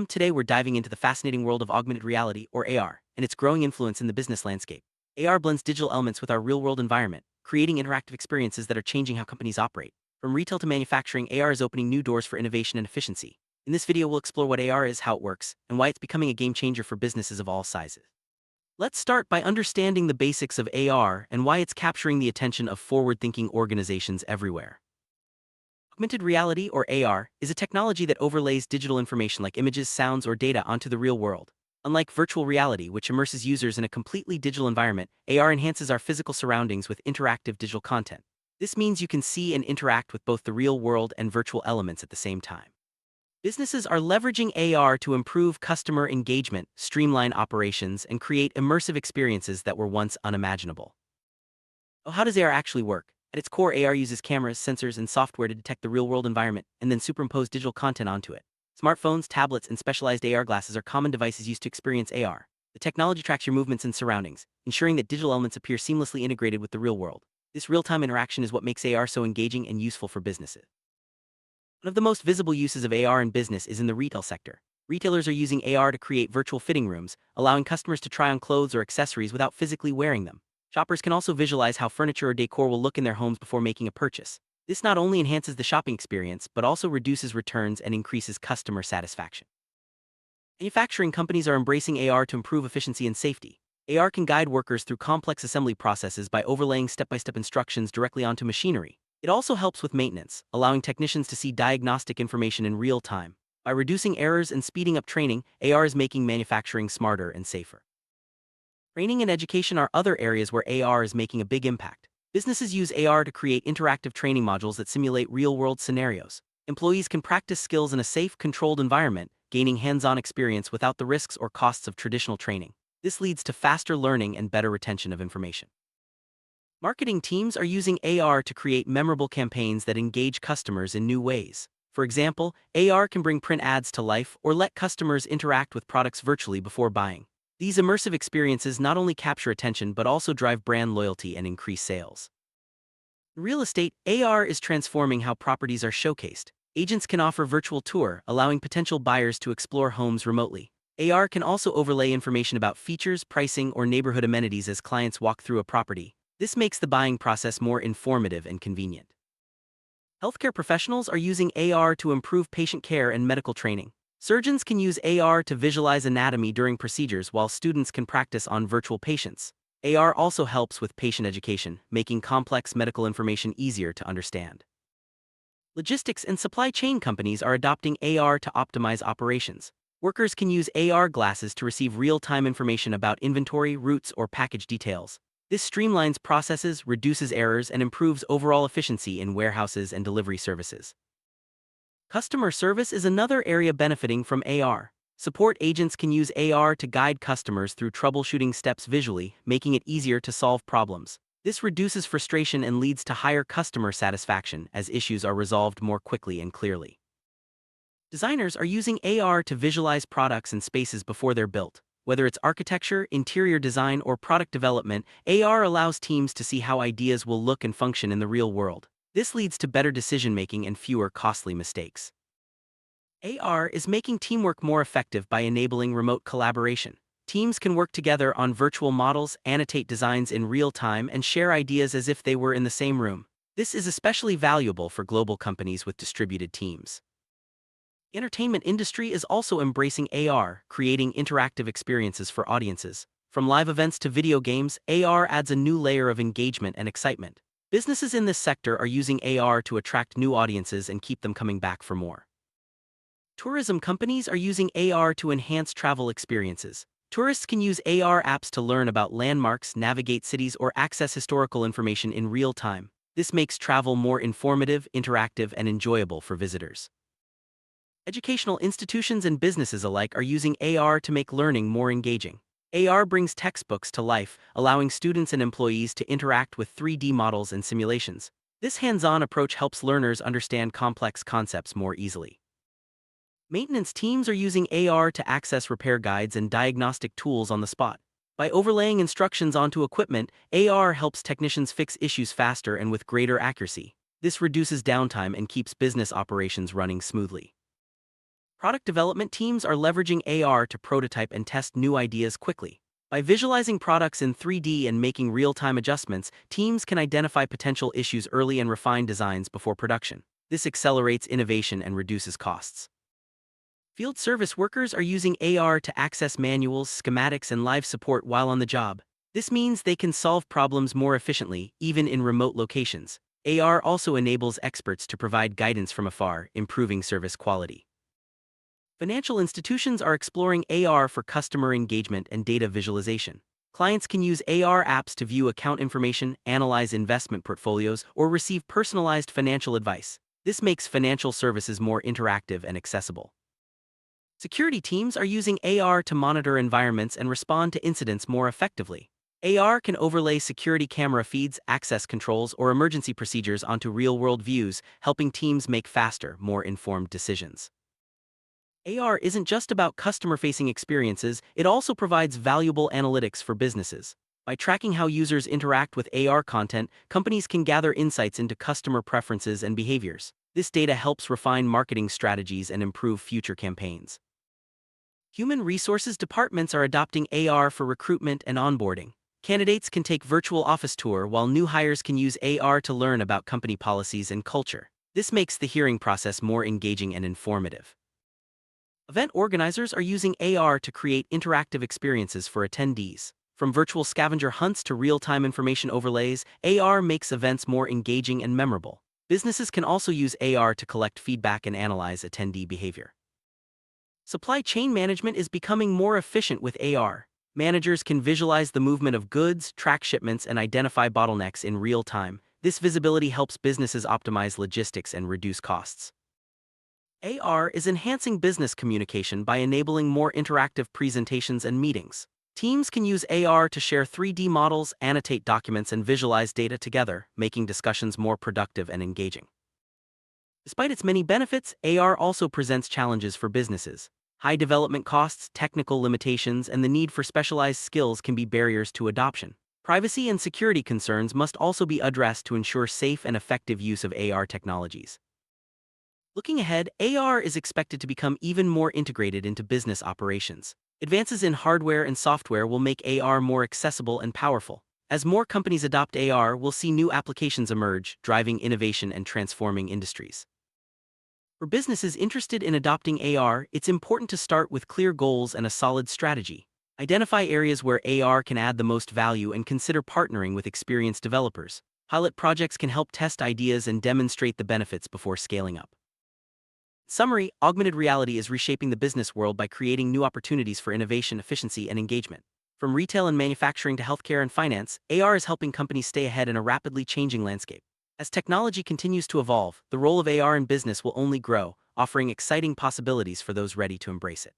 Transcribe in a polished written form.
Today we're diving into the fascinating world of augmented reality, or AR, and its growing influence in the business landscape. AR blends digital elements with our real-world environment, creating interactive experiences that are changing how companies operate. From retail to manufacturing, AR is opening new doors for innovation and efficiency. In this video, we'll explore what AR is, how it works, and why it's becoming a game changer for businesses of all sizes. Let's start by understanding the basics of AR and why it's capturing the attention of forward-thinking organizations everywhere. Augmented reality, or AR, is a technology that overlays digital information like images, sounds, or data onto the real world. Unlike virtual reality, which immerses users in a completely digital environment, AR enhances our physical surroundings with interactive digital content. This means you can see and interact with both the real world and virtual elements at the same time. Businesses are leveraging AR to improve customer engagement, streamline operations, and create immersive experiences that were once unimaginable. How does AR actually work? At its core, AR uses cameras, sensors, and software to detect the real-world environment and then superimpose digital content onto it. Smartphones, tablets, and specialized AR glasses are common devices used to experience AR. The technology tracks your movements and surroundings, ensuring that digital elements appear seamlessly integrated with the real world. This real-time interaction is what makes AR so engaging and useful for businesses. One of the most visible uses of AR in business is in the retail sector. Retailers are using AR to create virtual fitting rooms, allowing customers to try on clothes or accessories without physically wearing them. Shoppers can also visualize how furniture or decor will look in their homes before making a purchase. This not only enhances the shopping experience, but also reduces returns and increases customer satisfaction. Manufacturing companies are embracing AR to improve efficiency and safety. AR can guide workers through complex assembly processes by overlaying step-by-step instructions directly onto machinery. It also helps with maintenance, allowing technicians to see diagnostic information in real time. By reducing errors and speeding up training, AR is making manufacturing smarter and safer. Training and education are other areas where AR is making a big impact. Businesses use AR to create interactive training modules that simulate real-world scenarios. Employees can practice skills in a safe, controlled environment, gaining hands-on experience without the risks or costs of traditional training. This leads to faster learning and better retention of information. Marketing teams are using AR to create memorable campaigns that engage customers in new ways. For example, AR can bring print ads to life or let customers interact with products virtually before buying. These immersive experiences not only capture attention but also drive brand loyalty and increase sales. In real estate, AR is transforming how properties are showcased. Agents can offer virtual tour, allowing potential buyers to explore homes remotely. AR can also overlay information about features, pricing, or neighborhood amenities as clients walk through a property. This makes the buying process more informative and convenient. Healthcare professionals are using AR to improve patient care and medical training. Surgeons can use AR to visualize anatomy during procedures while students can practice on virtual patients. AR also helps with patient education, making complex medical information easier to understand. Logistics and supply chain companies are adopting AR to optimize operations. Workers can use AR glasses to receive real-time information about inventory, routes, or package details. This streamlines processes, reduces errors, and improves overall efficiency in warehouses and delivery services. Customer service is another area benefiting from AR. Support agents can use AR to guide customers through troubleshooting steps visually, making it easier to solve problems. This reduces frustration and leads to higher customer satisfaction as issues are resolved more quickly and clearly. Designers are using AR to visualize products and spaces before they're built. Whether it's architecture, interior design, or product development, AR allows teams to see how ideas will look and function in the real world. This leads to better decision-making and fewer costly mistakes. AR is making teamwork more effective by enabling remote collaboration. Teams can work together on virtual models, annotate designs in real time, and share ideas as if they were in the same room. This is especially valuable for global companies with distributed teams. The entertainment industry is also embracing AR, creating interactive experiences for audiences. From live events to video games, AR adds a new layer of engagement and excitement. Businesses in this sector are using AR to attract new audiences and keep them coming back for more. Tourism companies are using AR to enhance travel experiences. Tourists can use AR apps to learn about landmarks, navigate cities, or access historical information in real time. This makes travel more informative, interactive, and enjoyable for visitors. Educational institutions and businesses alike are using AR to make learning more engaging. AR brings textbooks to life, allowing students and employees to interact with 3D models and simulations. This hands-on approach helps learners understand complex concepts more easily. Maintenance teams are using AR to access repair guides and diagnostic tools on the spot. By overlaying instructions onto equipment, AR helps technicians fix issues faster and with greater accuracy. This reduces downtime and keeps business operations running smoothly. Product development teams are leveraging AR to prototype and test new ideas quickly. By visualizing products in 3D and making real-time adjustments, teams can identify potential issues early and refine designs before production. This accelerates innovation and reduces costs. Field service workers are using AR to access manuals, schematics, and live support while on the job. This means they can solve problems more efficiently, even in remote locations. AR also enables experts to provide guidance from afar, improving service quality. Financial institutions are exploring AR for customer engagement and data visualization. Clients can use AR apps to view account information, analyze investment portfolios, or receive personalized financial advice. This makes financial services more interactive and accessible. Security teams are using AR to monitor environments and respond to incidents more effectively. AR can overlay security camera feeds, access controls, or emergency procedures onto real-world views, helping teams make faster, more informed decisions. AR isn't just about customer-facing experiences, it also provides valuable analytics for businesses. By tracking how users interact with AR content, companies can gather insights into customer preferences and behaviors. This data helps refine marketing strategies and improve future campaigns. Human resources departments are adopting AR for recruitment and onboarding. Candidates can take virtual office tour while new hires can use AR to learn about company policies and culture. This makes the hiring process more engaging and informative. Event organizers are using AR to create interactive experiences for attendees. From virtual scavenger hunts to real-time information overlays, AR makes events more engaging and memorable. Businesses can also use AR to collect feedback and analyze attendee behavior. Supply chain management is becoming more efficient with AR. Managers can visualize the movement of goods, track shipments, and identify bottlenecks in real time. This visibility helps businesses optimize logistics and reduce costs. AR is enhancing business communication by enabling more interactive presentations and meetings. Teams can use AR to share 3D models, annotate documents, and visualize data together, making discussions more productive and engaging. Despite its many benefits, AR also presents challenges for businesses. High development costs, technical limitations, and the need for specialized skills can be barriers to adoption. Privacy and security concerns must also be addressed to ensure safe and effective use of AR technologies. Looking ahead, AR is expected to become even more integrated into business operations. Advances in hardware and software will make AR more accessible and powerful. As more companies adopt AR, we'll see new applications emerge, driving innovation and transforming industries. For businesses interested in adopting AR, it's important to start with clear goals and a solid strategy. Identify areas where AR can add the most value and consider partnering with experienced developers. Pilot projects can help test ideas and demonstrate the benefits before scaling up. Summary: augmented reality is reshaping the business world by creating new opportunities for innovation, efficiency, and engagement. From retail and manufacturing to healthcare and finance, AR is helping companies stay ahead in a rapidly changing landscape. As technology continues to evolve, the role of AR in business will only grow, offering exciting possibilities for those ready to embrace it.